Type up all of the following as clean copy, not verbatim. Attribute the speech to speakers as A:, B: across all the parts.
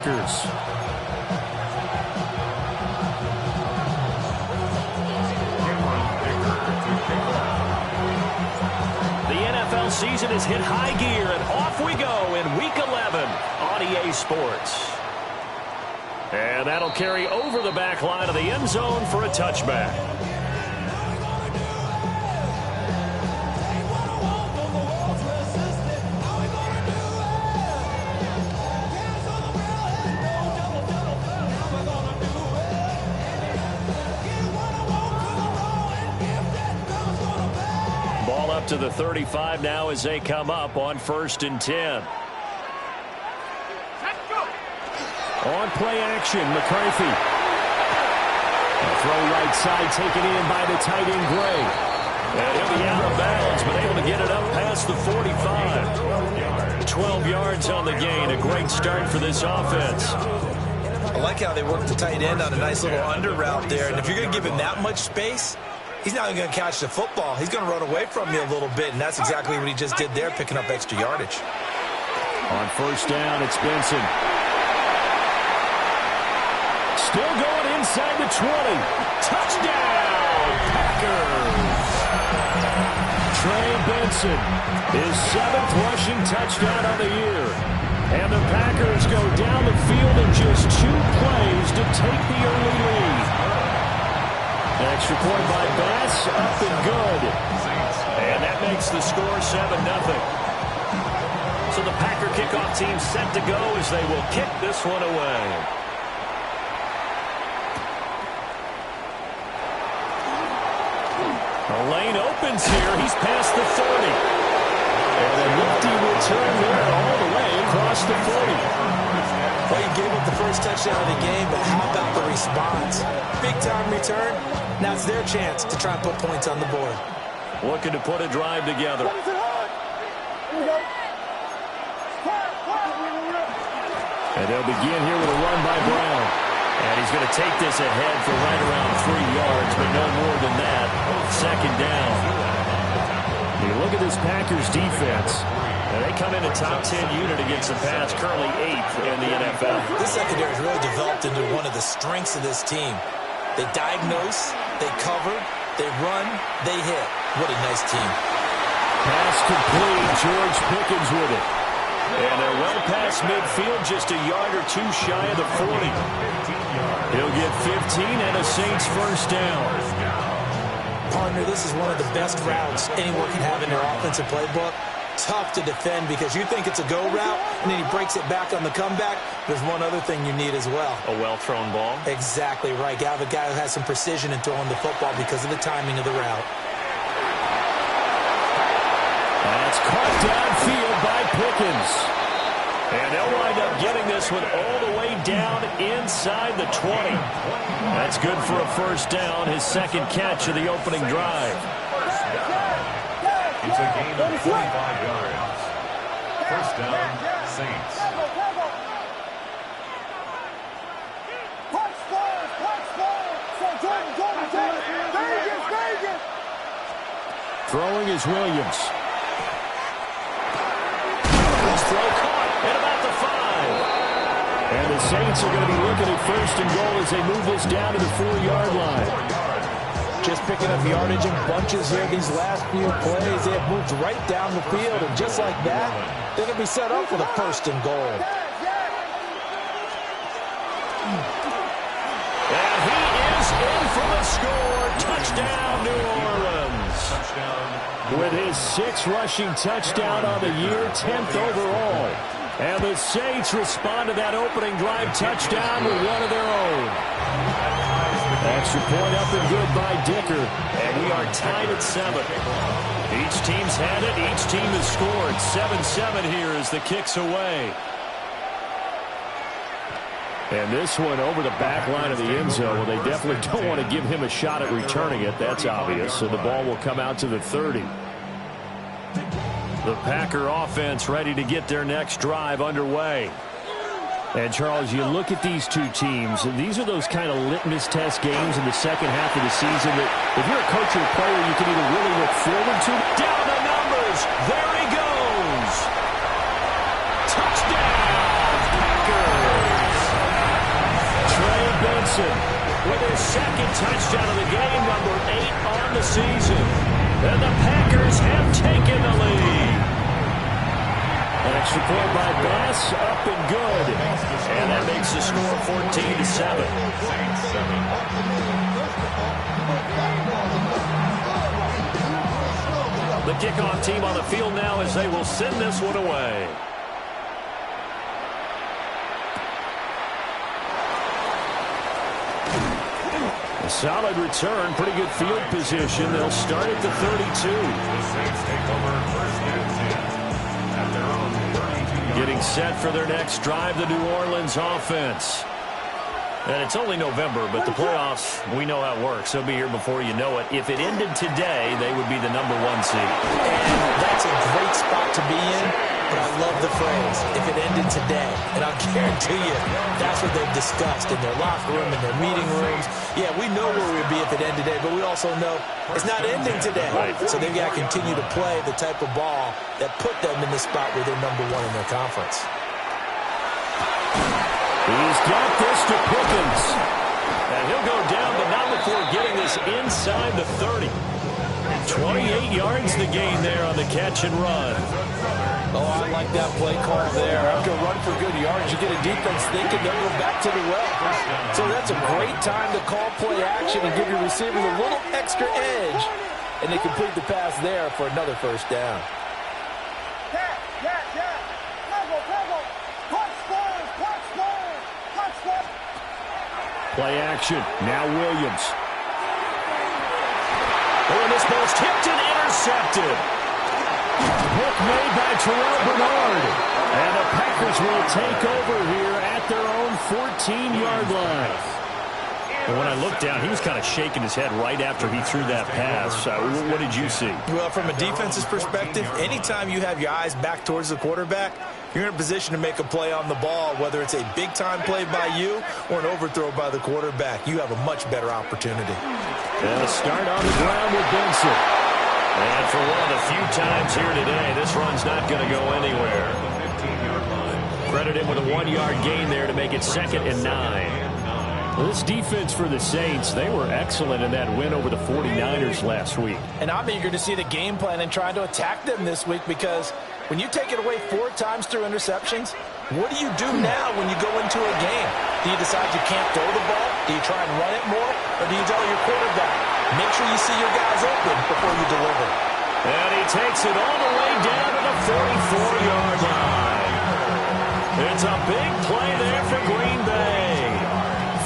A: Packers. The NFL season has hit high gear, and off we go in Week 11 on EA Sports. And that'll carry over the back line of the end zone for a touchback. Ball up to the 35 now as they come up on 1st and 10. On play action, McCarthy. A throw right side taken in by the tight end Gray. And he'll be out of bounds, but able to get it up past the 45. 12 yards on the gain. A great start for this offense.
B: I like how they work the tight end on a nice little under route there. And if you're going to give him that much space, he's not even going to catch the football. He's going to run away from you a little bit, and that's exactly what he just did there, picking up extra yardage.
A: On 1st down, it's Benson. Still going inside the 20. Touchdown, Packers. Trey Benson, his 7th rushing touchdown of the year. And the Packers go down the field in just 2 plays to take the early lead. Extra point by Bass, up and good. And that makes the score 7-0. So the Packer kickoff team set to go as they will kick this one away. The lane opens here. He's past the 30. And a nifty return there all the way across the 40.
B: Well, he gave up the first touchdown of the game, but how about the response? Big-time return. Now it's their chance to try and put points on the board.
A: Looking to put a drive together. And they'll begin here with a run by Brown. And he's going to take this ahead for right around 3 yards, but no more than that. 2nd down. You look at this Packers defense, and they come in a top 10 unit against the pass, currently 8th in the NFL.
B: This secondary has really developed into one of the strengths of this team. They diagnose, they cover, they run, they hit. What a nice team.
A: Pass complete. George Pickens with it. And they're well past midfield, just a yard or 2 shy of the 40. He'll get 15 and a Saints 1st down.
B: Partner, this is one of the best routes anyone can have in their offensive playbook. Tough to defend because you think it's a go route, and then he breaks it back on the comeback. There's one other thing you need as well.
A: A well-thrown ball?
B: Exactly right. You have a guy who has some precision in throwing the football because of the timing of the route.
A: That's caught downfield by Pickens. And they'll wind up getting this one all the way down inside the 20. That's good for a 1st down, his 2nd catch of the opening drive.
C: It's a gain of 45 yards. 1st down, Saints.
A: Throwing is Williams. This throw caught at about the 5. And the Saints are going to be looking at 1st and goal as they move this down to the 4-yard line.
B: Just picking up yardage in bunches here these last few plays. They have moved right down the field, and just like that, they're going to be set up for the 1st and goal.
A: And he is in for the score. Touchdown, New Orleans. With his 6th rushing touchdown on the year, 10th overall. And the Saints respond to that opening drive touchdown with one of their own. Extra point up and good by Dicker. And we are tied at 7. Each team's had it. Each team has scored. 7-7 here as the kick's away. And this one over the back line of the end zone. Well, they definitely don't want to give him a shot at returning it. That's obvious. So the ball will come out to the 30. The Packer offense ready to get their next drive underway. And, Charles, you look at these two teams, and these are those kind of litmus test games in the second half of the season that if you're a coach or a player, you can either really look forward to. Down the numbers. There he goes. Touchdown, Packers. Benson with his second touchdown of the game, number 8 on the season. And the Packers have taken the lead. An extra point by Bass, up and good. And that makes the score 14-7. The kickoff team on the field now as they will send this one away. A solid return, pretty good field position. They'll start at the 32.
C: The Saints take over first and 10 at their own 32.
A: Getting set for their next drive, the New Orleans offense. And it's only November, but the playoffs, we know how it works. They'll be here before you know it. If it ended today, they would be the number 1 seed.
B: And that's a great spot to be in, but I love the phrase, if it ended today. And I'll guarantee you, that's what they've discussed in their locker room, in their meeting rooms. Yeah, we know where we'd be if it ended today, but we also know it's not ending today.
A: Right.
B: So they've got to continue to play the type of ball that put them in the spot where they're number 1 in their conference.
A: He's got this to Pickens. And he'll go down, but not before getting this inside the 30. 28 yards the gain there on the catch and run.
D: Oh, I like that play call there. After a run for good yards, you get a defense thinking they'll go back to the well. So that's a great time to call play action and give your receivers a little extra edge. And they complete the pass there for another first down.
A: Play action. Now Williams. Oh, and this ball's tipped and intercepted. Hook made by Terrell Bernard. And the Packers will take over here at their own 14-yard line. And when I looked down, he was kind of shaking his head right after he threw that pass. What did you see?
B: Well, from a defense's perspective, anytime you have your eyes back towards the quarterback, you're in a position to make a play on the ball, whether it's a big-time play by you or an overthrow by the quarterback. You have a much better opportunity.
A: And a start on the ground with Benson. And for one of the few times here today, this run's not going to go anywhere. Credit him with a 1-yard gain there to make it 2nd and 9. Well, this defense for the Saints, they were excellent in that win over the 49ers last week.
D: And I'm eager to see the game plan and trying to attack them this week, because when you take it away 4 times through interceptions, what do you do now when you go into a game? Do you decide you can't throw the ball? Do you try and run it more? Or do you tell your quarterback, make sure you see your guys open before you deliver?
A: And he takes it all the way down to the 44-yard line. It's a big play there for Green Bay.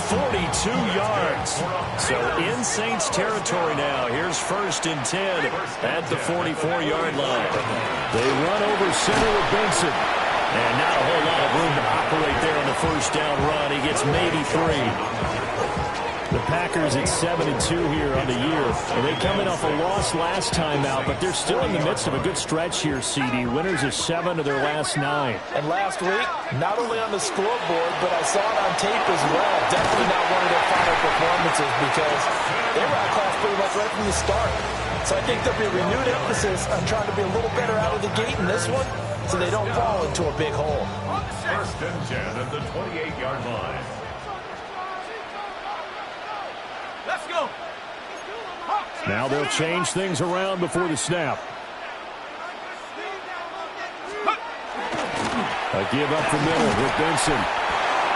A: 42 yards. So in Saints territory now. Here's 1st and 10 at the 44-yard line. They run over center with Benson. And not a whole lot of room to operate there on the first down run. He gets maybe 3. The Packers at 7-2 here on the year. And they come in off a loss last time out, but they're still in the midst of a good stretch here, CD. Winners of 7 of their last 9.
D: And last week, not only on the scoreboard, but I saw it on tape as well. Definitely not one of their final performances, because they were outclassed pretty much right from the start. So I think there'll be a renewed emphasis on trying to be a little better out of the gate in this one, so they don't fall into a big hole.
C: 1st and 10 at the 28-yard line.
E: Let's go.
A: Now they'll change things around before the snap. A give up the middle with Benson.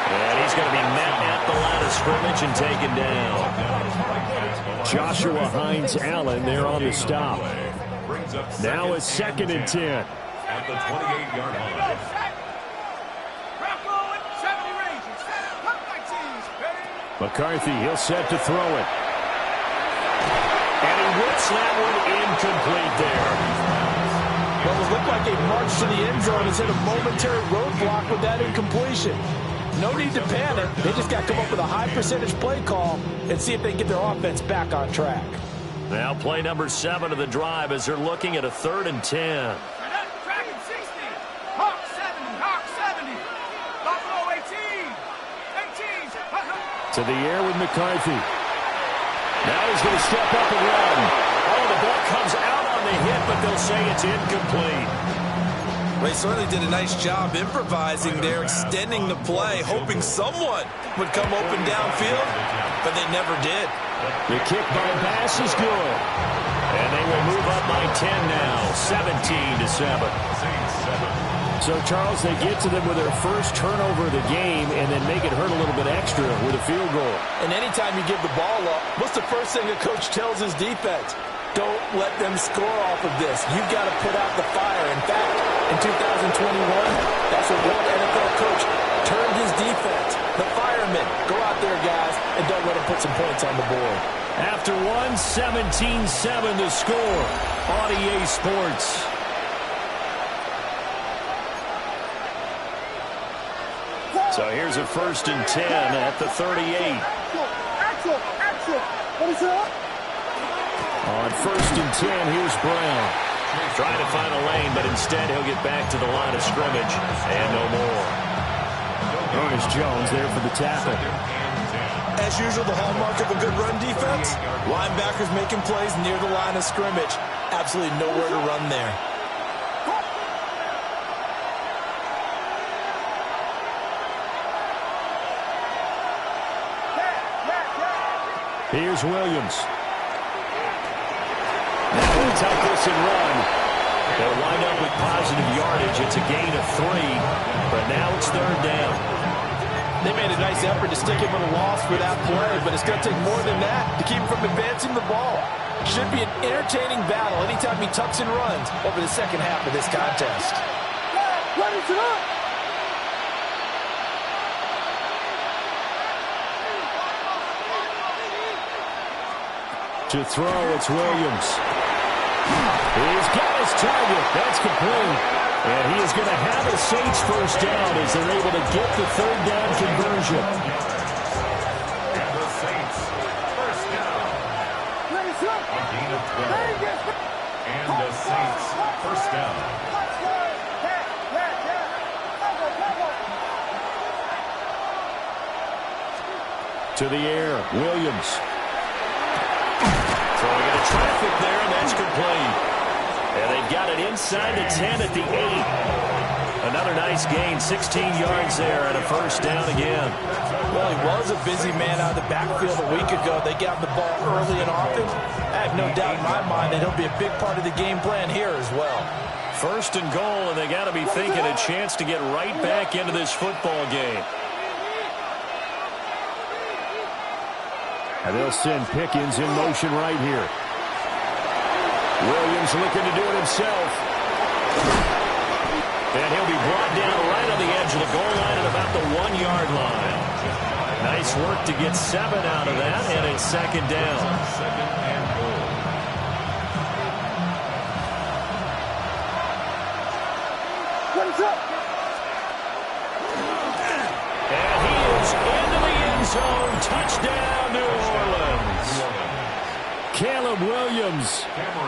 A: And he's going to be met at the line of scrimmage and taken down. Joshua Hines-Allen there on the stop. Now it's 2nd and 10.
C: At the 28-yard line.
A: McCarthy, he'll set to throw it. And he whips that one incomplete there.
D: Well, it looked like a march to the end zone has hit a momentary roadblock with that incompletion. No need to panic. They just got to come up with a high percentage play call and see if they can get their offense back on track.
A: Now play number 7 of the drive as they're looking at a 3rd and 10. To the air with McCarthy. Now he's going to step up and run. Oh, the ball comes out on the hit, but they'll say it's incomplete.
B: They certainly did a nice job improvising there, extending the play, hoping someone would come open downfield, but they never did.
A: The kick by Bass is good. And they will move up by 10 now, 17-7. So, Charles, they get to them with their first turnover of the game and then make it hurt a little bit extra with a field goal.
D: And anytime you give the ball up, what's the first thing a coach tells his defense? Don't let them score off of this. You've got to put out the fire. In fact, in 2021, that's what one NFL coach turned his defense. The firemen. Go out there, guys, and don't let them put some points on the board.
A: After 17-7 the score on EA Sports. So here's a 1st and 10 at the 38.
F: What is up?
A: On 1st and 10, here's Brown. Trying to find a lane, but instead he'll get back to the line of scrimmage and no more. Ernest Jones there for the tackle.
B: As usual, the hallmark of a good run defense, linebackers making plays near the line of scrimmage. Absolutely nowhere to run there.
A: Here's Williams. Now he'll take this and run. They'll wind up with positive yardage. It's a gain of 3, but now it's 3rd down.
D: They made a nice effort to stick him with a loss for that play, but it's going to take more than that to keep him from advancing the ball. Should be an entertaining battle anytime he tucks and runs over the second half of this contest.
F: Ready to run!
A: To throw, it's Williams. He's got his target. That's complete. And he is going to have a Saints first down as they're able to get the 3rd down conversion.
C: And the Saints first down. A gain of 12. And the Saints first down.
A: To the air, Williams. Throwing into traffic there, and that's complete. And they've got it inside the 10 at the 8. Another nice gain, 16 yards there and a first down again.
D: Well, he was a busy man out of the backfield a week ago. They got the ball early and often. I have no doubt in my mind that he'll be a big part of the game plan here as well.
A: 1st and goal, and they got to be thinking a chance to get right back into this football game. And they'll send Pickens in motion right here. Williams looking to do it himself. And he'll be brought down right on the edge of the goal line at about the 1-yard line. Nice work to get 7 out of that, and it's 2nd down.
C: 2nd and goal.
F: What's up?
A: And he is into the end zone. Touchdown, New Orleans. Caleb Williams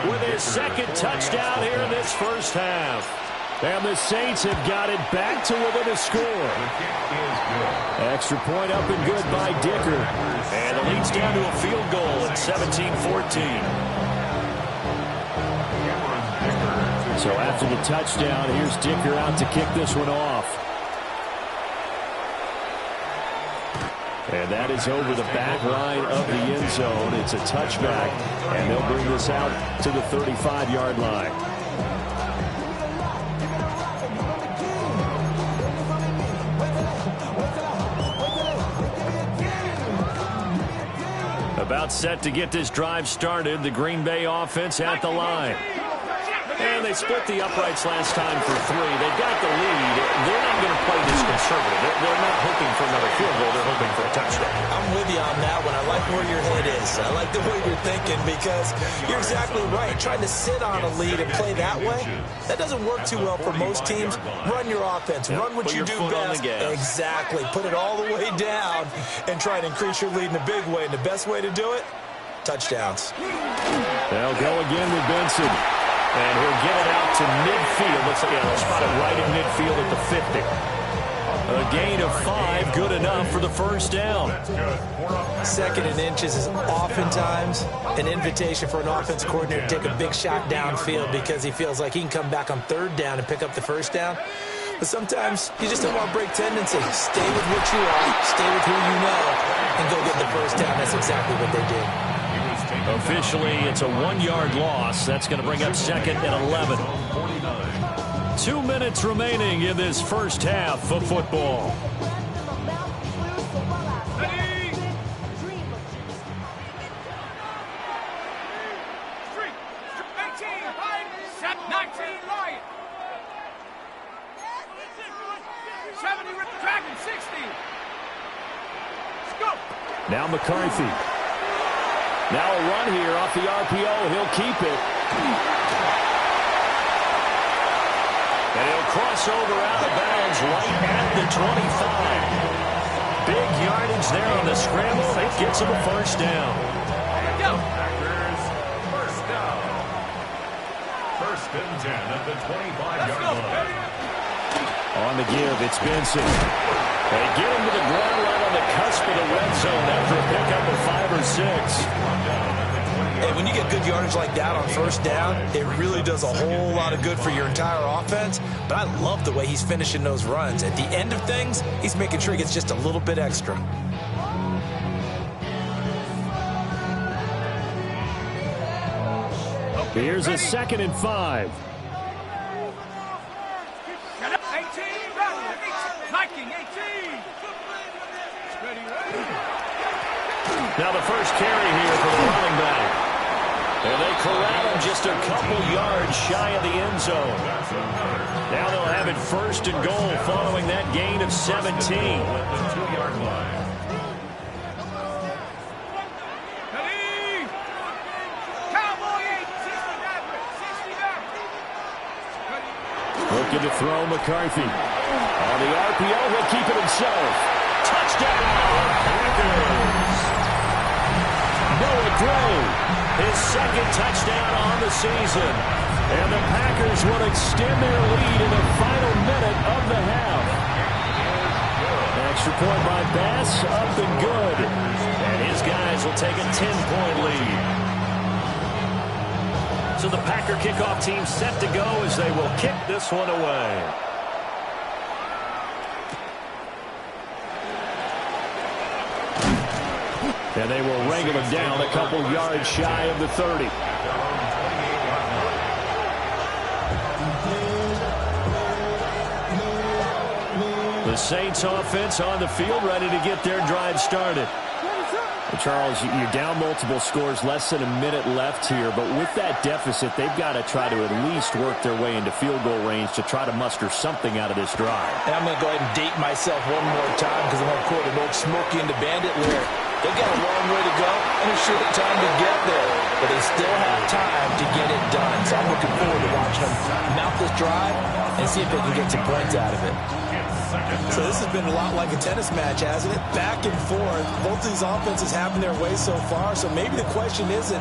A: with his 2nd touchdown here in this first half. And the Saints have got it back to within a score.
C: The kick is good.
A: Extra point up and good by Dicker. And the lead's down to a field goal at 17-14. So after the touchdown, here's Dicker out to kick this one off. And that is over the back line of the end zone. It's a touchback, and they'll bring this out to the 35-yard line. About set to get this drive started, the Green Bay offense at the line. And they split the uprights last time for 3. They've got the lead. They're not going to play this conservative. They're not hoping for another field goal. They're hoping for a touchdown.
B: I'm with you on that one. I like where your head is. I like the way you're thinking because you're exactly right. Trying to sit on a lead and play that way, that doesn't work too well for most teams. Run your offense. Run what you do best. Exactly. Put it all the way down and try and increase your lead in a big way. And the best way to do it, touchdowns.
A: They'll go again with Benson. And he'll get it out to midfield. They'll spot it right in midfield at the 50. A gain of 5, good enough for the first down.
B: 2nd and inches is oftentimes an invitation for an offense coordinator to take a big shot downfield because he feels like he can come back on 3rd down and pick up the first down. But sometimes you just don't want to break tendency. Stay with what you are, stay with who you know, and go get the first down. That's exactly what they did.
A: Officially, it's a 1-yard loss. That's going to bring up 2nd and 11. 2 minutes remaining in this first half of football. Now McCarthy. Now a run here off the RPO. He'll keep it. And he'll cross over out of bounds right at the 25. Big yardage there on the scramble. It gets him a first down.
C: Packers, first down. 1st and 10 at the 25-yard line.
A: On the give, it's Benson. They get him to the ground right on the cusp of the red zone after a pickup of 5 or 6.
B: Hey, when you get good yardage like that on 1st down, it really does a whole lot of good for your entire offense. But I love the way he's finishing those runs. At the end of things, he's making sure he gets just a little bit extra.
A: Here's a 2nd and 5. Now the first carry here for the running back. And they corral him just a couple yards shy of the end zone. Now they'll have it 1st and goal following that gain of 17. Looking to throw McCarthy. On the RPO, he'll keep it himself. Touchdown, Packers! Noah Gray, his 2nd touchdown on the season. And the Packers will extend their lead in the final minute of the half. Extra point by Bass, up and good. And his guys will take a 10-point lead. So the Packer kickoff team set to go as they will kick this one away. And they will wrangle him down a couple yards shy of the 30. The Saints offense on the field ready to get their drive started. Charles, you're down multiple scores, less than a minute left here, but with that deficit, they've got to try to at least work their way into field goal range to try to muster something out of this drive.
B: And I'm going to go ahead and date myself one more time because I'm going to quote an old Smokey and the Bandit lyric. They've got a long way to go and a short time to get there, but they still have time to get it done. So I'm looking forward to watching them mount this drive and see if they can get some points out of it. So this has been a lot like a tennis match, hasn't it? Back and forth. Both these offenses having their way so far. So maybe the question isn't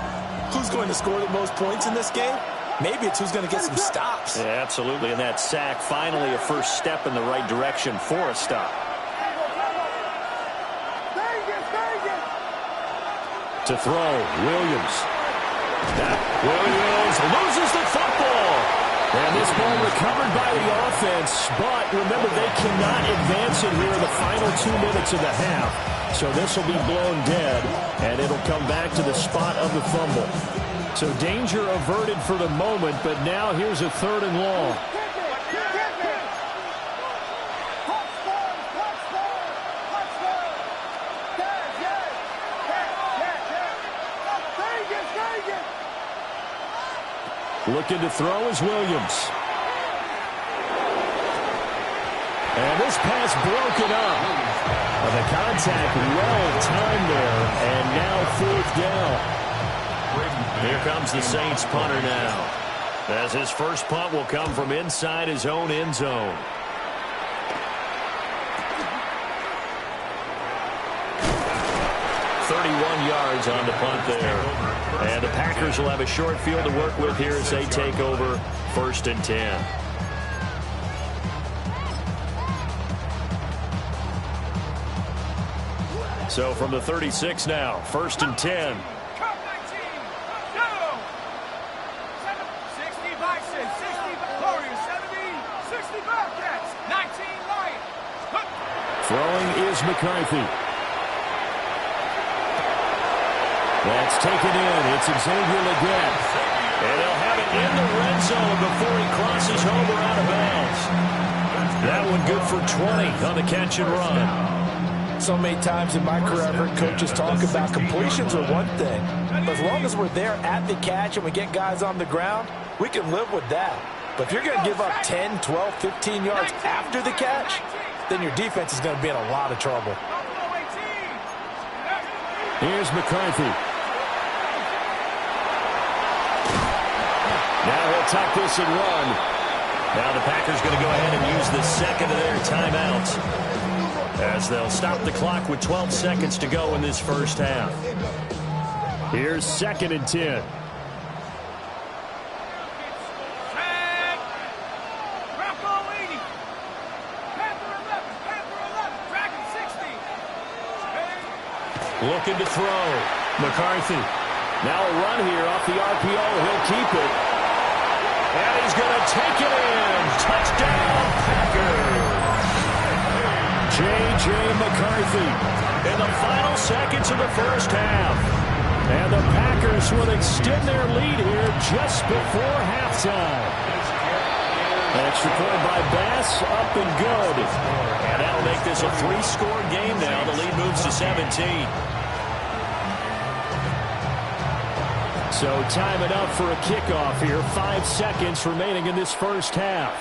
B: who's going to score the most points in this game. Maybe it's who's going to get some stops.
A: Yeah, absolutely. And that sack, finally a first step in the right direction for a stop. To throw, Williams. Williams loses the football. And this ball recovered by the offense, but remember, they cannot advance it here in the final 2 minutes of the half. So this will be blown dead, and it'll come back to the spot of the fumble. So danger averted for the moment, but now here's a 3rd and long. Looking to throw is Williams. And this pass broken up. And the contact well timed there. And now 4th down. Here comes the Saints punter now. As his first punt will come from inside his own end zone. Yards on the punt there. And the Packers will have a short field to work with here as they take over 1st and 10. So from the 36 now, 1st and 10.
E: Cup 19. Go. 60 Bison. 60 Warriors. 70. 60 Bobcats. 19 Lions.
A: Throwing is McCarthy. That's taken in. It's Xavier Leggett. And they'll have it in the red zone before he crosses over out of bounds. That one good for 20 on the catch and run.
D: So many times in my career, I've heard coaches talk about completions are one thing. But as long as we're there at the catch and we get guys on the ground, we can live with that. But if you're going to give up 10, 12, 15 yards after the catch, then your defense is going to be in a lot of trouble.
A: Here's McCarthy. Now he'll tuck this and run. Now the Packers going to go ahead and use the second of their timeouts, as they'll stop the clock with 12 seconds to go in this first half. Here's 2nd and 10. Looking to throw. McCarthy. Now a run here off the RPO. He'll keep it. And he's going to take it in. Touchdown, Packers. J.J. McCarthy in the final seconds of the first half. And the Packers will extend their lead here just before halftime. Extra point by Bass, up and good. And that'll make this a 3-score game now. The lead moves to 17. So time it up for a kickoff here. 5 seconds remaining in this first half.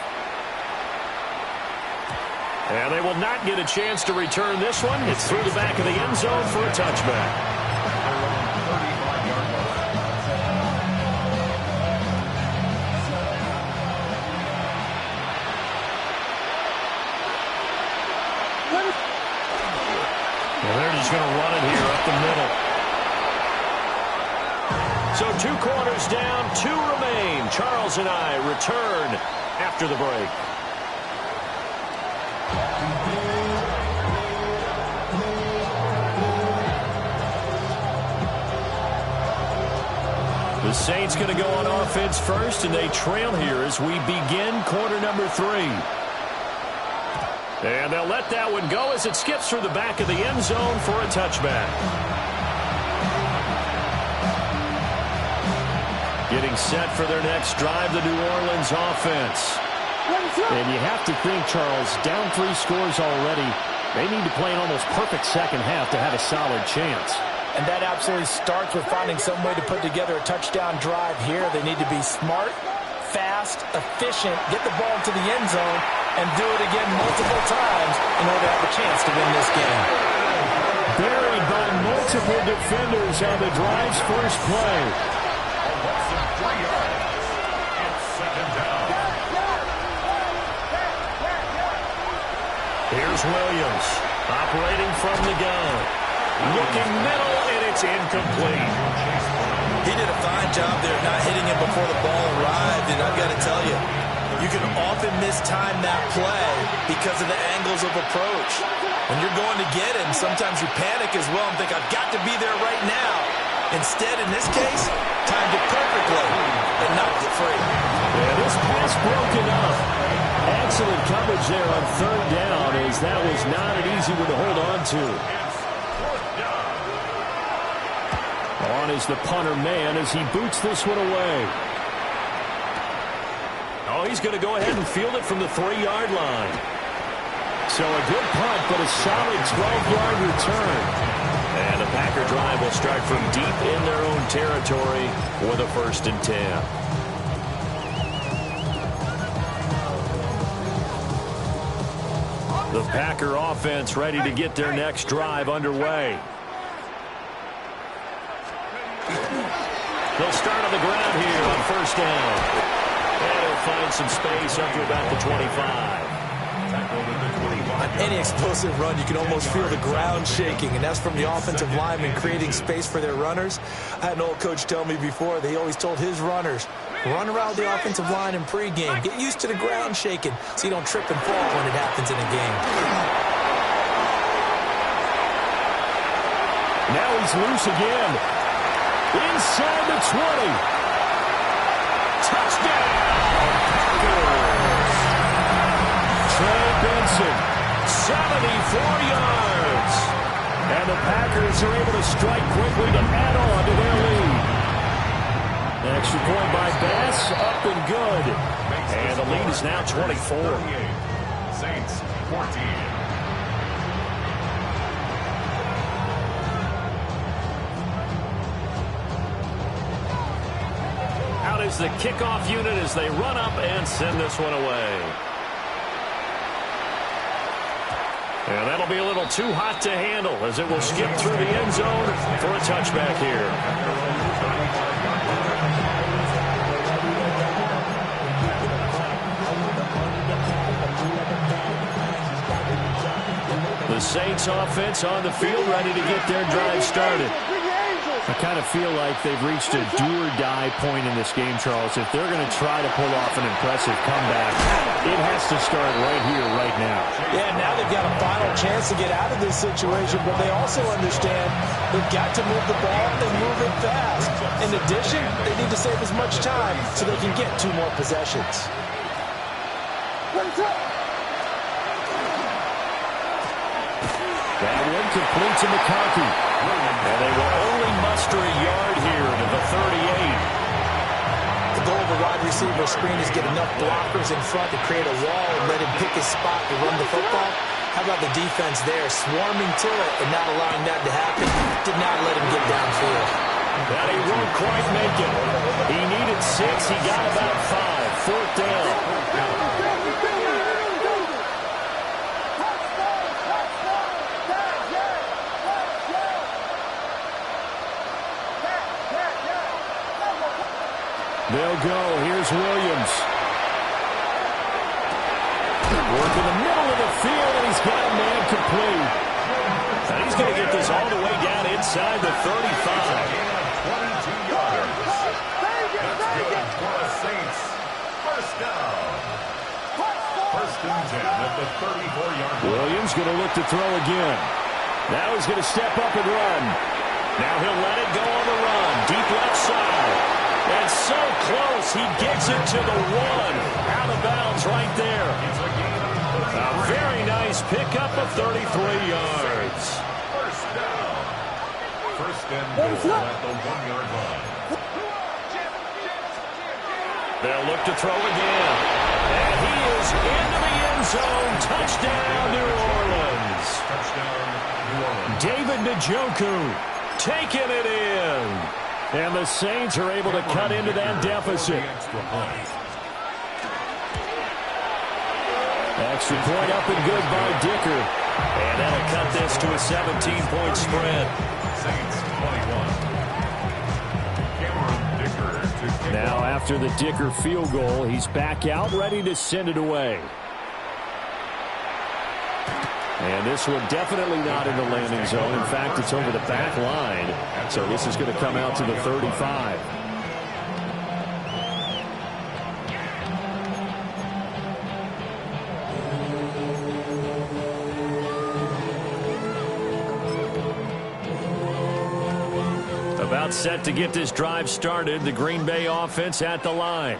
A: And they will not get a chance to return this one. It's through the back of the end zone for a touchback. Well, they're just going to run it here up the middle. So 2 quarters down, 2 remain. Charles and I return after the break. The Saints going to go on offense first, and they trail here as we begin quarter number 3. And they'll let that one go as it skips through the back of the end zone for a touchback. Getting set for their next drive, the New Orleans offense. And you have to think, Charles, down 3 scores already. They need to play an almost perfect second half to have a solid chance.
D: And that absolutely starts with finding some way to put together a touchdown drive here. They need to be smart, fast, efficient, get the ball to the end zone, and do it again multiple times in order to have a chance to win this game.
A: Buried by multiple defenders on the drive's first play. Here's Williams, operating from the gun. Looking middle, and it's incomplete.
B: He did a fine job there not hitting him before the ball arrived, and I've got to tell you, you can often mistime that play because of the angles of approach. When you're going to get him, sometimes you panic as well and think, I've got to be there right now. Instead, in this case, timed it perfectly and knocked it free.
A: Yeah, this pass broken up. Excellent coverage there on 3rd down, as that was not an easy one to hold on to. On is the punter man as he boots this one away. Oh, he's going to go ahead and field it from the 3-yard line. So a good punt, but a solid 12-yard return. And the Packer drive will start from deep in their own territory with a 1st and 10. The Packer offense ready to get their next drive underway. They'll start on the ground here on 1st down. And he'll find some space up to about the 25.
B: On any explosive run, you can almost feel the ground shaking, and that's from the offensive linemen creating space for their runners. I had an old coach tell me before, they always told his runners, run around the offensive line in pregame. Get used to the ground shaking so you don't trip and fall when it happens in a game.
A: Now he's loose again. Inside the 20. Touchdown, Packers. Trey Benson, 74 yards. And the Packers are able to strike quickly to add on to their lead. An extra point by Bass, up and good. And the lead is now 24.
C: Saints 14.
A: Out is the kickoff unit as they run up and send this one away. And that'll be a little too hot to handle as it will skip through the end zone for a touchback here. The Saints offense on the field ready to get their drive started. I kind of feel like they've reached a do-or-die point in this game, Charles. If they're going to try to pull off an impressive comeback, it has to start right here, right now.
D: Yeah, now they've got a final chance to get out of this situation, but they also understand they've got to move the ball and move it fast. In addition, they need to save as much time so they can get 2 more possessions.
A: That one complete to McConkey. And they will only muster a yard here to the 38.
D: The goal of a wide receiver screen is get enough blockers in front to create a wall and let him pick his spot to run the football. How about the defense there, swarming to it and not allowing that to happen? Did not let him get downfield.
A: But he won't quite make it. He needed 6. He got about 5. 4th down. They'll go. Here's Williams. Work in the middle of the field, and he's got a man complete. And he's going to get this all the way down inside the 35.
C: 22 yards. That's good for the Saints. First down. First and 10 at the 34-yard line.
A: Williams going to look to throw again. Now he's going to step up and run. Now he'll let it go on the run. Deep left side. And so close, he gets it to the 1. Out of bounds right there. A very nice pickup of 33 yards.
C: First down. First and goal at the 1-yard line.
A: They'll look to throw again. And he is into the end zone. Touchdown, New Orleans.
C: Touchdown, New Orleans.
A: David Njoku taking it in. And the Saints are able to cut into that deficit. Extra point up and good by Dicker. And that'll cut this to a 17-point spread.
C: Saints 21.
A: Now after the Dicker field goal, he's back out ready to send it away. And this one definitely not in the landing zone. In fact, it's over the back line. So this is going to come out to the 35. About set to get this drive started. The Green Bay offense at the line.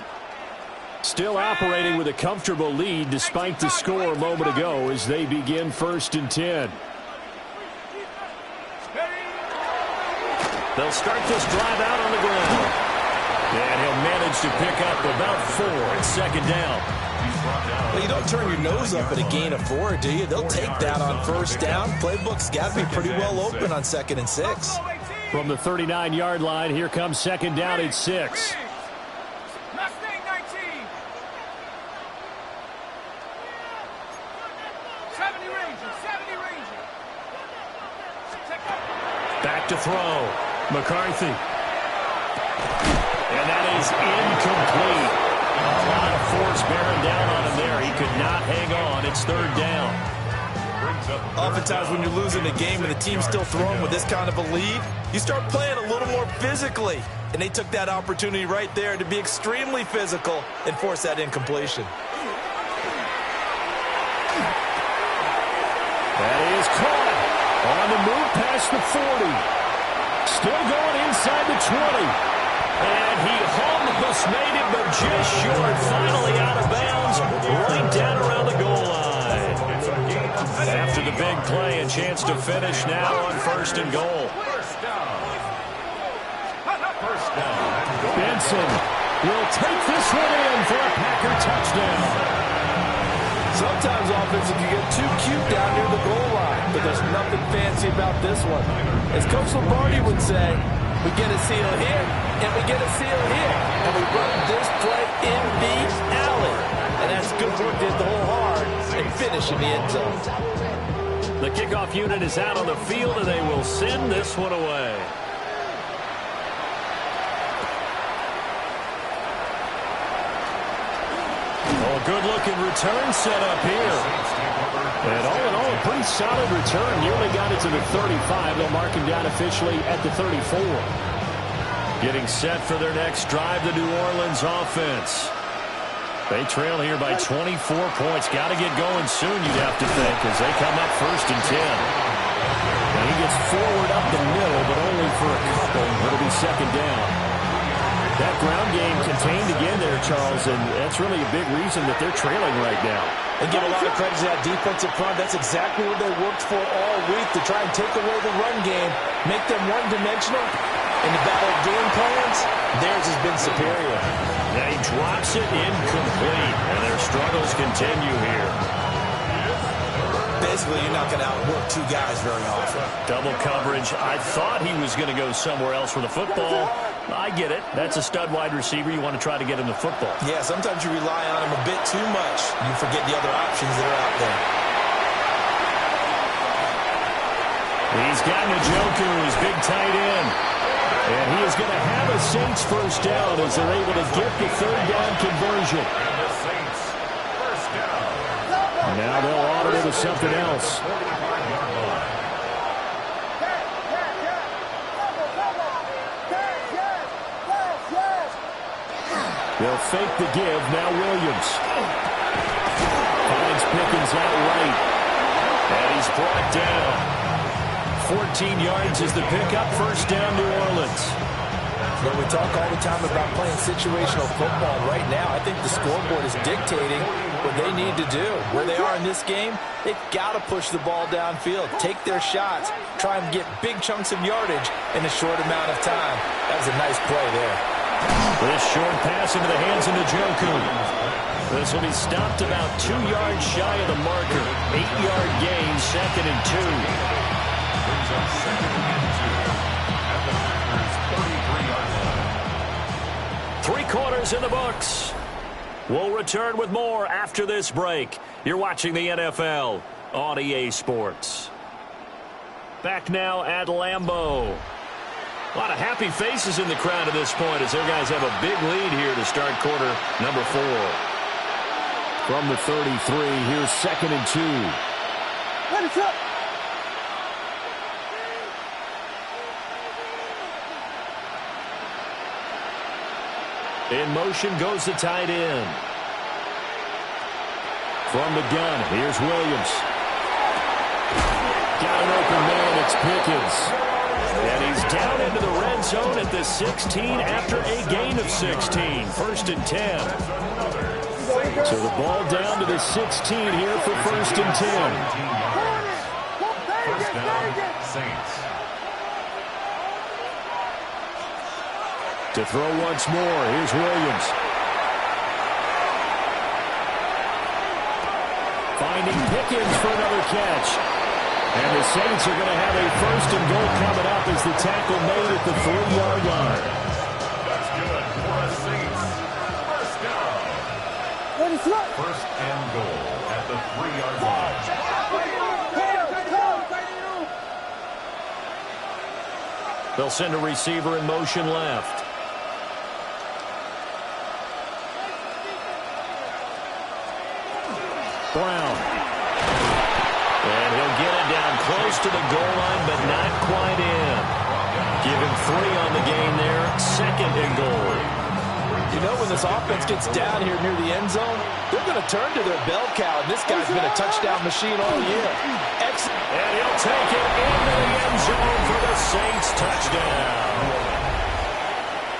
A: Still operating with a comfortable lead despite the score a moment ago as they begin 1st and 10. They'll start this drive out on the ground. And he'll manage to pick up about 4 at 2nd down.
D: Well, you don't turn your nose up at a gain of 4, do you? They'll take that on 1st down. Playbook's got to be pretty well open on 2nd and 6.
A: From the 39-yard line, here comes 2nd down at 6. Back to throw. McCarthy. And that is incomplete. A lot of force bearing down on him there. He could not hang on. It's 3rd down.
D: Oftentimes when you're losing a game and the team's still throwing with this kind of a lead, you start playing a little more physically. And they took that opportunity right there to be extremely physical and force that incompletion.
A: That is caught. On the move past the 40. Still going inside the 20. And he almost made it, but just short. Finally out of bounds, right down around the goal line. After the big play, a chance to finish now on 1st and goal. Benson will take this one in for a Packer touchdown.
D: Sometimes offenses can get too cute down near the goal line, but there's nothing fancy about this one. As Coach Lombardi would say, we get a seal here, and we get a seal here, and we run this play in the alley. And that's good work to hit the hole hard and finish in the end zone.
A: The kickoff unit is out on the field, and they will send this one away. Good-looking return set up here. And all in all, a pretty solid return. Nearly got it to the 35. They'll mark him down officially at the 34. Getting set for their next drive, the New Orleans offense. They trail here by 24 points. Got to get going soon, you'd have to think, as they come up 1st and 10. Now he gets forward up the middle, but only for a couple. It'll be 2nd down. That ground game contained again there, Charles, and that's really a big reason that they're trailing right now.
B: They give a lot of credit to that defensive front. That's exactly what they worked for all week, to try and take away the run game, make them one-dimensional. In the battle of game plans, theirs has been superior.
A: Now he drops it incomplete, and their struggles continue here.
B: Basically, you're not going to outwork two guys very often.
A: Double coverage. I thought he was going to go somewhere else for the football. I get it. That's a stud wide receiver. You want to try to get him the football.
B: Yeah, sometimes you rely on him a bit too much. You forget the other options that are out there.
A: He's got Njoku, his big tight end. And he is going to have a Saints 1st down as they're able to get the 3rd down conversion. Now they'll audit it to something else. They'll fake the give. Now Williams finds Pickens out right. And he's brought down. 14 yards is the pickup. 1st down, New Orleans.
D: But we talk all the time about playing situational football. Right now, I think the scoreboard is dictating what they need to do. Where they are in this game, they've got to push the ball downfield, take their shots, try and get big chunks of yardage in a short amount of time. That was a nice play there.
A: This short pass into the hands of Njoku. This will be stopped about 2 yards shy of the marker. 8-yard gain, 2nd and 2.
C: Brings up 2nd and 2 at the Packers' 33-yard line.
A: 3 quarters in the books. We'll return with more after this break. You're watching the NFL on EA Sports. Back now at Lambeau. A lot of happy faces in the crowd at this point as their guys have a big lead here to start quarter number 4. From the 33, here's 2nd and 2.
F: Let it up.
A: In motion goes the tight end. From the gun, here's Williams. Got an open man, it's Pickens. And he's down into the red zone at the 16 after a gain of 16. 1st and 10. So the ball down to the 16 here for 1st and 10.
C: 1st down, Saints.
A: To throw once more, here's Williams. Finding Pickens for another catch. And the Saints are going to have a 1st and goal coming up as the tackle made at the 3-yard line.
C: That's good for the Saints. 1st down. 1st and goal at the 3-yard line.
A: They'll send a receiver in motion left. Brown. And he'll get it down close to the goal line, but not quite in. Give him 3 on the game there. 2nd and goal.
D: You know, when this offense gets down here near the end zone, they're going to turn to their bell cow, and this guy's been a touchdown machine all year.
A: And he'll take it into the end zone for the Saints touchdown.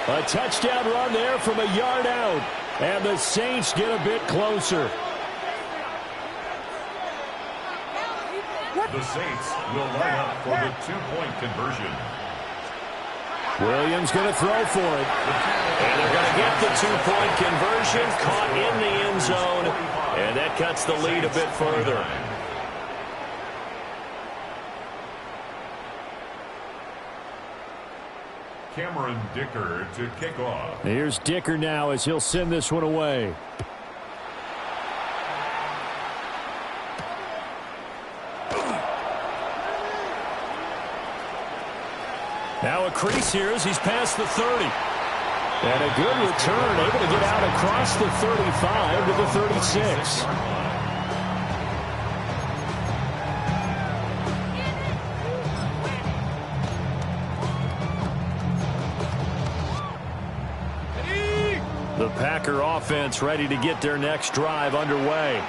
A: A touchdown run there from a yard out, and the Saints get a bit closer.
C: The Saints will line up for the two-point conversion.
A: Williams going to throw for it. And they're going to get the two-point conversion, caught in the end zone, and that cuts the lead a bit further.
C: Cameron Dicker to kick off.
A: Here's Dicker now as he'll send this one away. Now a crease here as he's past the 30. And a good return, able to get out across the 35 to the 36. The Packer offense ready to get their next drive underway.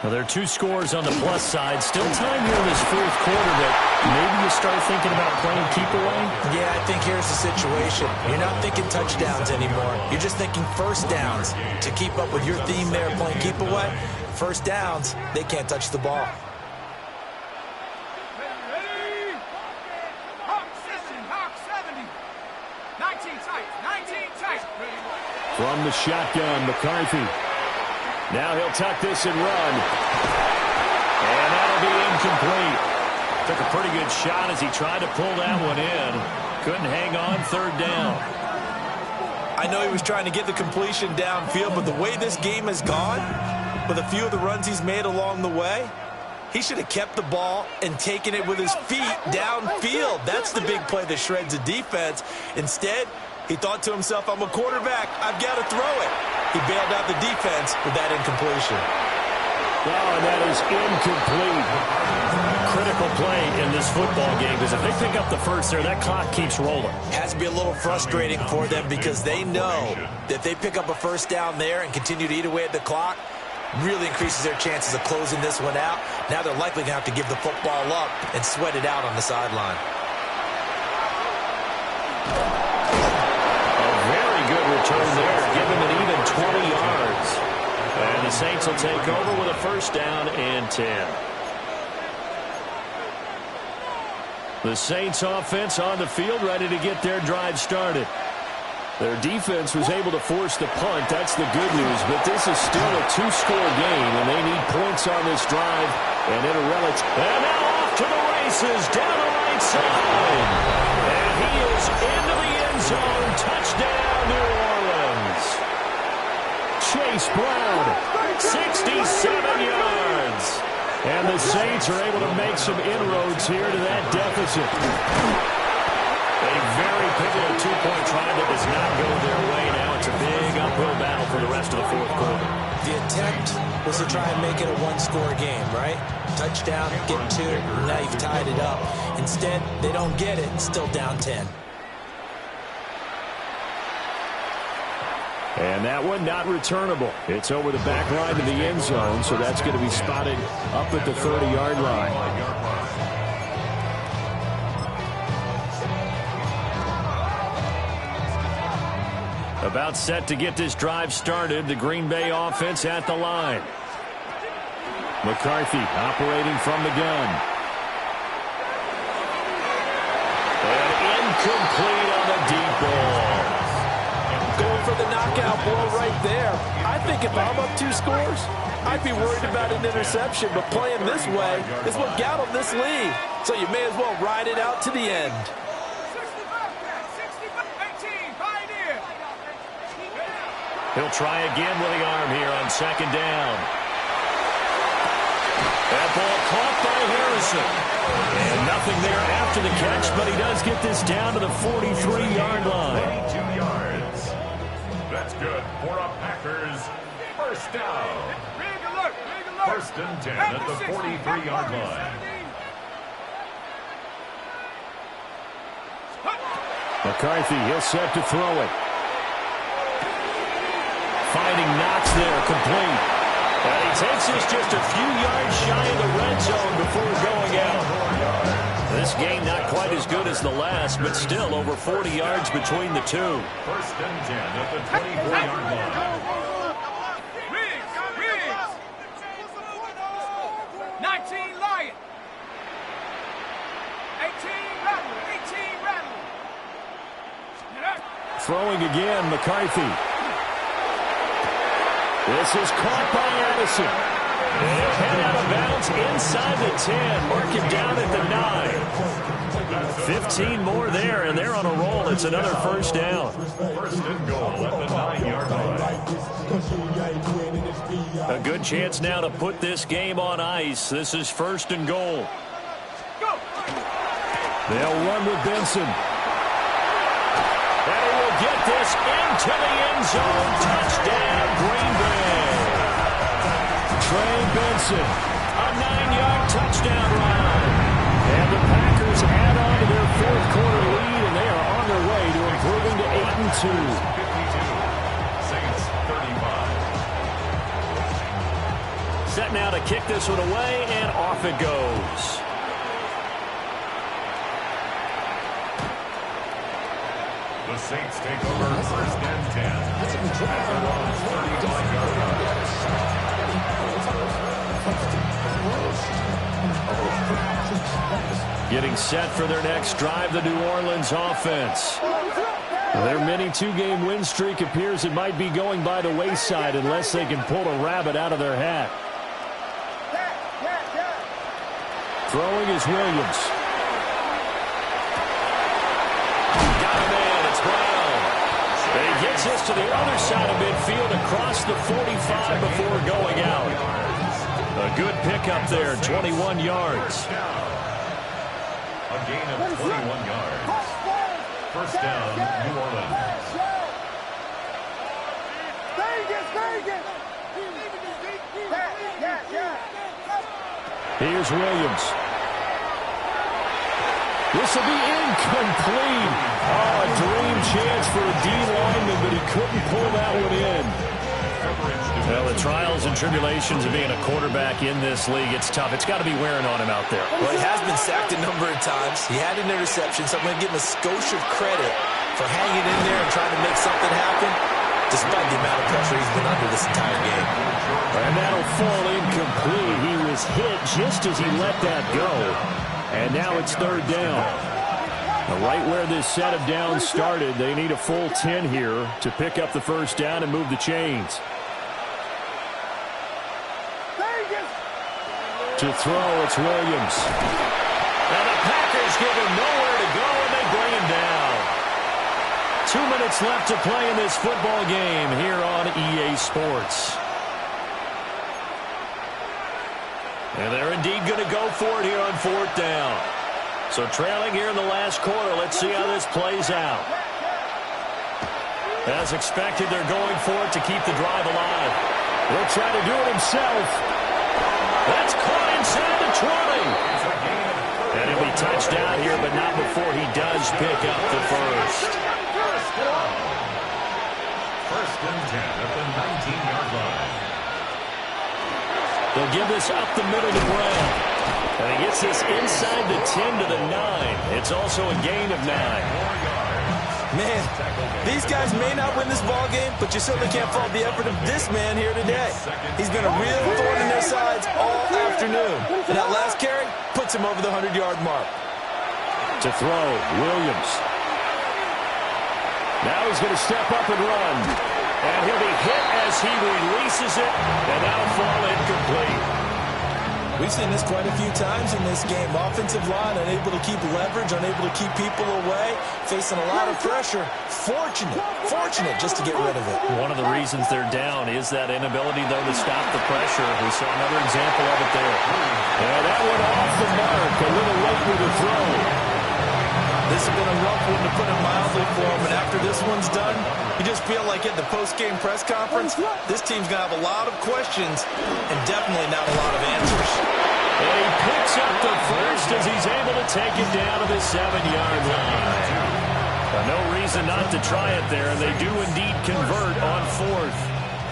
A: Well, there are two scores on the plus side. Still time here in this fourth quarter, but maybe you start thinking about playing keep away?
B: Yeah, I think here's the situation. You're not thinking touchdowns anymore. You're just thinking first downs. To keep up with your theme there, playing keep away, first downs, they can't touch the ball.
E: Ready? Hawk 60, Hawk 70. 19 tight, 19 tight.
A: From the shotgun, McCarthy. Now he'll tuck this and run. And that'll be incomplete. Took a pretty good shot as he tried to pull that one in. Couldn't hang on, third down.
D: I know he was trying to get the completion downfield, but the way this game has gone, with a few of the runs he's made along the way, he should have kept the ball and taken it with his feet downfield. That's the big play that shreds a defense. Instead, he thought to himself, I'm a quarterback, I've got to throw it. He bailed out the defense with that incompletion.
A: Oh, and that is incomplete. Critical play in this football game, because if they pick up the first there, that clock keeps rolling.
B: Has to be a little frustrating for them because they know that they pick up a first down there and continue to eat away at the clock, really increases their chances of closing this one out. Now they're likely going to have to give the football up and sweat it out on the sideline.
A: Return there, give him an even 20 yards. And the Saints will take over with a first down and 10. The Saints offense on the field ready to get their drive started. Their defense was able to force the punt. That's the good news, but this is still a two-score game, and they need points on this drive. And in a relative. And now off to the races down the right side. And he is into the end zone. Touchdown, New Orleans. Chase Brown, 67 yards. And the Saints are able to make some inroads here to that deficit. A very pivotal two-point try that does not go their way. Now it's a big uphill battle for the rest of the fourth quarter.
B: The attempt was to try and make it a one-score game, right? Touchdown, get two, now you've tied it up. Instead, they don't get it, still down 10.
A: And that one not returnable. It's over the back line to the end zone, so that's going to be spotted up at the 30-yard line. About set to get this drive started. The Green Bay offense at the line. McCarthy operating from the gun. And incomplete on the deep ball.
D: Going for the knockout blow right there. I think if I'm up 2 scores, I'd be worried about an interception, but playing this way is what got him this lead. So you may as well ride it out to the end.
E: 18, Pioneer.
A: He'll try again with the arm here on second down. That ball caught by Harrison. And nothing there after the catch, but he does get this down to the 43-yard line.
C: 42 yards. That's good for a Packers first down.
E: Rig alert, rig alert.
C: First and 10 at the 43-yard line.
A: McCarthy, he'll set to throw it. there, complete. And he takes us just a few yards shy of the red zone before going out. This game not quite as good as the last, but still over 40 yards between the two.
C: First and 10 at the 24-yard line.
E: Riggs. 19 Lion. 18 Rattler.
A: Throwing again, McCarthy. This is caught by Addison. They'll head out of bounds inside the 10. Mark him down at the 9. 15 more there, and they're on a roll. It's another first down.
C: First and goal at the 9-yard line.
A: A good chance now to put this game on ice. This is first and goal. They'll run with Benson. And he will get this into the end zone. Touchdown, Green Bay. Trey Benson, a 9-yard touchdown run. And the Packers add on to their fourth quarter lead, and they are on their way to improving to 8-2.
C: 52. Saints 35.
A: Set now to kick this one away, and off it goes.
C: The Saints take over first and 10 at their own 35-yard line.
A: Getting set for their next drive, the New Orleans offense. Their mini two-game win streak appears it might be going by the wayside unless they can pull a rabbit out of their hat. Throwing is Williams. Got him in. It's Brown. And he gets this to the other side of midfield across the 45 before going out. A good pickup there, 21 yards.
C: A gain of 21 yards. First down, New Orleans.
A: Here's Williams. This will be incomplete. Oh, a dream chance for a D lineman, but he couldn't pull that one in. Well, the trials and tribulations of being a quarterback in this league, it's tough. It's got to be wearing on him out there.
B: Well, he has been sacked a number of times. He had an interception, so I'm going to give him a skosh of credit for hanging in there and trying to make something happen, despite the amount of pressure he's been under this entire game.
A: And that'll fall incomplete. He was hit just as he let that go. And now it's third down. Now, right where this set of downs started, they need a full 10 here to pick up the first down and move the chains. To throw, it's Williams. And the Packers give him nowhere to go, and they bring him down. 2 minutes left to play in this football game here on EA Sports. And they're indeed going to go for it here on fourth down. So trailing here in the last quarter, let's see how this plays out. As expected, they're going for it to keep the drive alive. He'll try to do it himself. That's caught inside the 20. And he'll be touched down here, but not before he does pick up the first.
C: First and 10 at the 19-yard line.
A: They'll give this up the middle to Brown. And he gets this inside the 10 to the 9. It's also a gain of 9.
B: Man, these guys may not win this ball game, but you certainly can't fault the effort of this man here today. He's been a real thorn in their sides all afternoon. And that last carry puts him over the 100-yard mark.
A: To throw, Williams. Now he's going to step up and run. And he'll be hit as he releases it, and that'll fall incomplete.
B: We've seen this quite a few times in this game. Offensive line unable to keep leverage, unable to keep people away, facing a lot of pressure. Fortunate just to get rid of it.
A: One of the reasons they're down is that inability, though, to stop the pressure. We saw another example of it there. And that one off the mark, a little late with the throw.
B: This has been a rough one, to put it mildly, for him. And after this one's done, you just feel like at the post-game press conference, this team's going to have a lot of questions and definitely not a lot of answers.
A: And he picks up the first as he's able to take it down to the 7-yard line. No reason not to try it there, and they do indeed convert on fourth.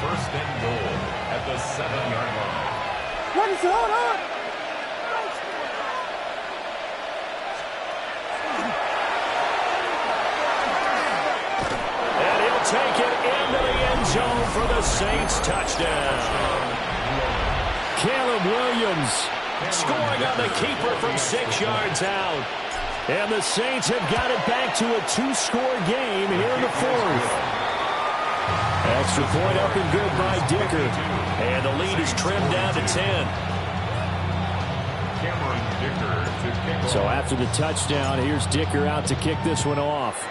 C: first and goal at the 7-yard line.
F: What is it? Hold on.
A: And he'll take it into the end zone for the Saints touchdown. Caleb Williams scoring on the keeper from 6 yards out. And the Saints have got it back to a 2-score game here in the fourth. Extra point up and good by Dicker. And the lead is trimmed down to 10. So after the touchdown, here's Dicker out to kick this one off.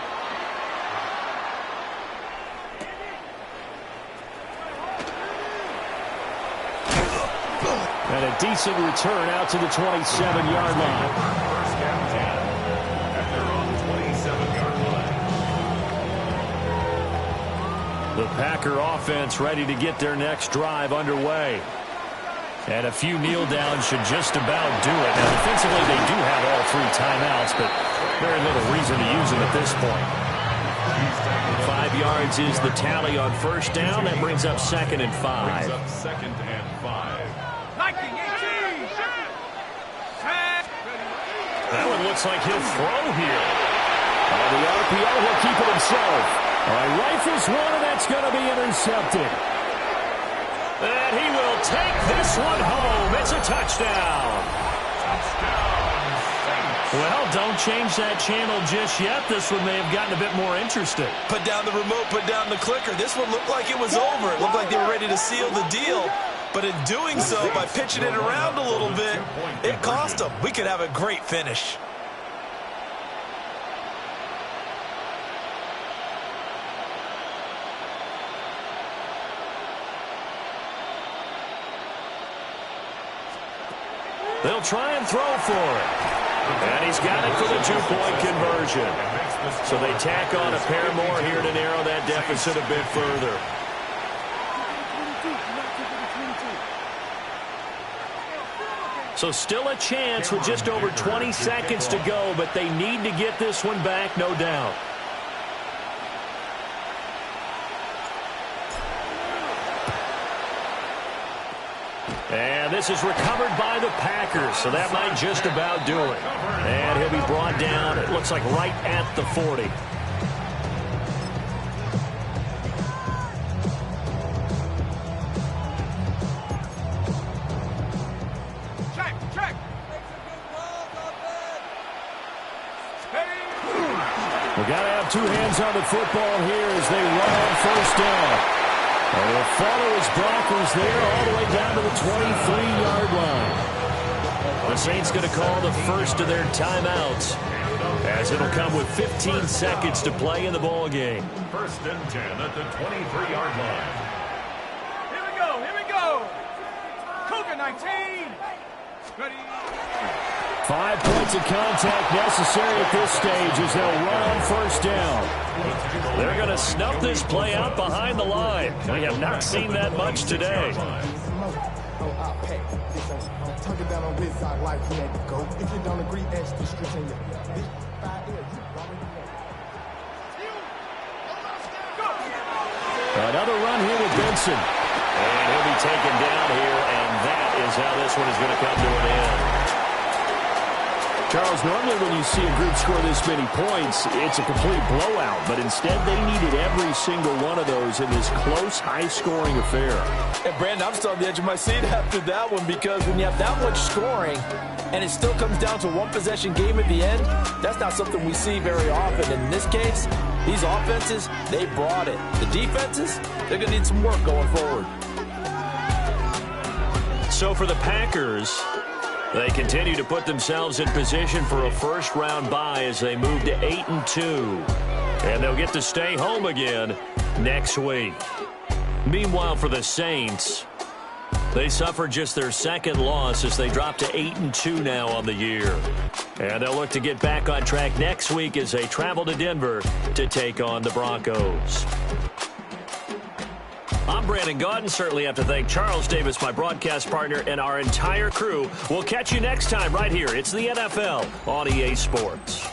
A: And a decent return out to the 27-yard line.
C: First down 10 at their own 27-yard line.
A: The Packer offense ready to get their next drive underway. And a few kneel downs should just about do it. Now, defensively, they do have all 3 timeouts, but very little reason to use them at this point. 5 yards is the tally on first down. That brings up 2nd and 5.
C: Brings up 2nd and 5.
A: That one looks like he'll throw here. On the RPO, he'll keep it himself. All right, rifles one, and that's going to be intercepted. And he will take this one home. It's a touchdown. Well, don't change that channel just yet. This one may have gotten a bit more interesting.
D: Put down the remote, put down the clicker. This one looked like it was over. It looked like they were ready to seal the deal. But in doing so, by pitching it around a little bit, it cost them. We could have a great finish.
A: They'll try and throw for it. And he's got it for the 2-point conversion. So they tack on a pair more here to narrow that deficit a bit further. So still a chance with just over 20 seconds to go, but they need to get this one back, no doubt. And this is recovered by the Packers, so that might just about do it. And he'll be brought down, it looks like right at the 40. We've got to have 2 hands on the football here as they run on first down. And they'll follow his blockers there all the way down to the 23-yard line. The Saints going to call the first of their timeouts as it'll come with 15 seconds to play in the ball game.
C: First and 10 at the 23-yard line.
E: Here we go, here we go. Cougar 19. Ready.
A: 5 points of contact necessary at this stage as they'll run on first down. They're going to snuff this play out behind the line. We have not seen that much today. Another run here with Benson. And he'll be taken down here, and that is how this one is going to come to an end. Charles, normally when you see a group score this many points, it's a complete blowout. But instead, they needed every single one of those in this close, high-scoring affair.
D: And, Brandon, I'm still on the edge of my seat after that one because when you have that much scoring and it still comes down to one-possession game at the end, that's not something we see very often. And in this case, these offenses, they brought it. The defenses, they're going to need some work going forward.
A: So for the Packers, they continue to put themselves in position for a first-round bye as they move to 8-2. And they'll get to stay home again next week. Meanwhile, for the Saints, they suffered just their second loss as they drop to 8-2 now on the year. And they'll look to get back on track next week as they travel to Denver to take on the Broncos. I'm Brandon Gaudin. Certainly have to thank Charles Davis, my broadcast partner, and our entire crew. We'll catch you next time right here. It's the NFL on EA Sports.